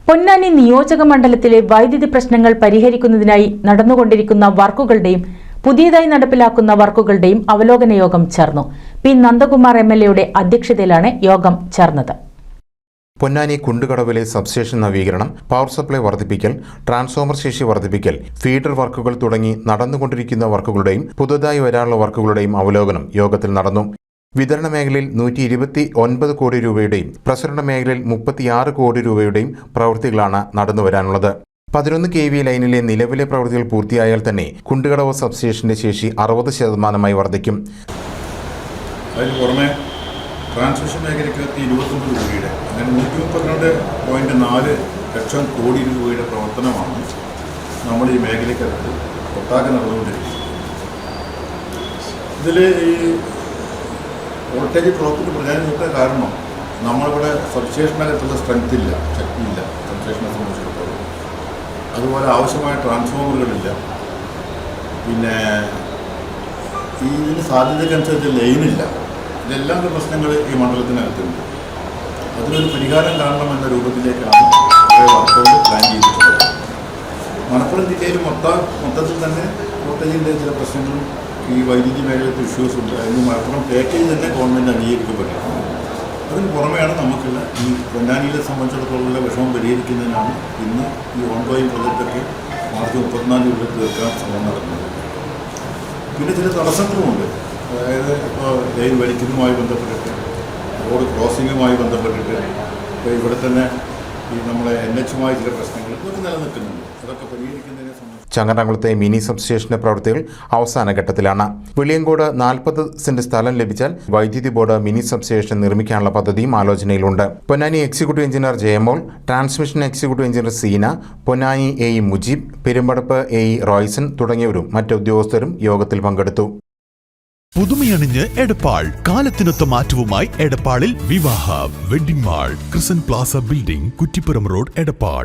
പൊന്നാനി നിയോജക മണ്ഡലത്തിലെ വൈദ്യുതി പ്രശ്നങ്ങൾ പരിഹരിക്കുന്നതിനായി നടന്നുകൊണ്ടിരിക്കുന്ന വർക്കുകളുടെയും പുതിയതായി നടപ്പിലാക്കുന്ന വർക്കുകളുടെയും അവലോകന യോഗം ചേർന്നു. പി നന്ദകുമാർ MLA അധ്യക്ഷതയിലാണ് യോഗം ചേർന്നത്. പൊന്നാനി കുണ്ടുകടവിലെ സബ്സ്റ്റേഷൻ നവീകരണം, പവർ സപ്ലൈ വർദ്ധിപ്പിക്കൽ, ട്രാൻസ്ഫോമർ ശേഷി വർദ്ധിപ്പിക്കൽ, ഫീഡർ വർക്കുകൾ തുടങ്ങി നടന്നുകൊണ്ടിരിക്കുന്ന വർക്കുകളുടെയും പുതുതായി വരാനുള്ള വർക്കുകളുടെയും അവലോകനം യോഗത്തിൽ നടന്നു. വിതരണ മേഖലയിൽ 129 കോടി രൂപയുടെയും പ്രസരണ മേഖലയിൽ 36 കോടി രൂപയുടെയും പ്രവൃത്തികളാണ് നടന്നുവരാനുള്ളത്. 11 kV ലൈനിലെ നിലവിലെ പ്രവൃത്തികൾ പൂർത്തിയായാൽ തന്നെ കുണ്ടുകടവ് സബ്സ്റ്റേഷന്റെ ശേഷി 60% വർദ്ധിക്കും. അതിന് പുറമെ ട്രാൻസ്മിഷൻ മേഖലയ്ക്ക് 29 കോടിയുടെ അങ്ങനെ 132.4 ലക്ഷം കോടി രൂപയുടെ പ്രവർത്തനമാണ് നമ്മൾ ഈ മേഖലയ്ക്കകത്ത് ഒട്ടാകെ നടന്നുകൊണ്ടിരിക്കുന്നത്. ഇതിൽ ഈ വോൾട്ടേജ് ഡ്രോപ്പിന് പ്രധാനപ്പെട്ട കാരണം നമ്മളിവിടെ സബ്സ്റ്റേഷനകത്തുള്ള സ്ട്രെങ്ത് ഇല്ല, ശക്തിയില്ല സബ്സ്റ്റേഷനെ സംബന്ധിച്ചിടത്തോളം. അതുപോലെ ആവശ്യമായ ട്രാൻസ്ഫോമറുകളില്ല. പിന്നെ ഇതിന് സാധ്യതയ്ക്കനുസരിച്ച് ലൈനില്ല. ഇതെല്ലാം പ്രശ്നങ്ങൾ ഈ മണ്ഡലത്തിനകത്തുണ്ട്. അതിനൊരു പരിഹാരം കാണണമെന്ന രൂപത്തിലേക്കാണ് വർക്കുകൾ പ്ലാൻ ചെയ്തിട്ടുള്ളത്. മലപ്പുറം ജില്ലയിൽ മൊത്തത്തിൽ തന്നെ വോൾട്ടേജിൻ്റെ ചില പ്രശ്നങ്ങളും ഈ വൈദ്യുതി മേഖലത്തിൽ ഇഷ്യൂസ് ഉണ്ട്. അതിന് മലപ്പുറം പാക്കേജ് തന്നെ ഗവൺമെൻറ് അംഗീകരിക്കപ്പെട്ടിട്ടുണ്ട്. അതിന് പുറമെയാണ് നമുക്കുള്ള ഈ പൊന്നാനിയെ സംബന്ധിച്ചിടത്തോളം വിഷമം പരിഹരിക്കുന്നതിനാണ് ഇന്ന് ഈ ഓൺഗോയിങ് പ്രൊജക്റ്റൊക്കെ മാർച്ച് 34 തീർക്കാൻ ശ്രമം നടക്കുന്നത്. പിന്നെ ചില തടസ്സങ്ങളുമുണ്ട്. അതായത് ഇപ്പോൾ ലൈൻ വലിക്കുന്നതുമായി ബന്ധപ്പെട്ടിട്ട്, റോഡ് ക്രോസിങ്ങുമായി ബന്ധപ്പെട്ടിട്ട്, ഇപ്പോൾ ഇവിടെ തന്നെ ഈ നമ്മളെ NH-മായി ചില പ്രശ്നങ്ങൾ ഇതൊക്കെ നിലനിൽക്കുന്നുണ്ട്. അതൊക്കെ പരിഹരിക്കുന്നതിനെ സംബന്ധിച്ച് ചങ്ങനാകുളത്തെ മിനി സബ്സ്റ്റേഷന്റെ പ്രവൃത്തികൾ അവസാന ഘട്ടത്തിലാണ്. വെളിയങ്കോട് 40 സെന്റ് സ്ഥലം ലഭിച്ചാൽ വൈദ്യുതി ബോർഡ് മിനി സബ്സ്റ്റേഷൻ നിർമ്മിക്കാനുള്ള പദ്ധതിയും ആലോചനയിലുണ്ട്. Ponnani executive engineer Jayamol, transmission executive engineer Seena, Ponnani AE Mujeeb, Perumpadappu AE Royson തുടങ്ങിയവരും മറ്റ് ഉദ്യോഗസ്ഥരും യോഗത്തിൽ പങ്കെടുത്തു. പുതുമയണിഞ്ഞ് എടപ്പാൾ, കാലത്തിനൊത്ത മാറ്റവുമായി എടപ്പാളിൽ വിവാഹ wedding mall, Krisan plaza building, Kuttippuram road, Edappal.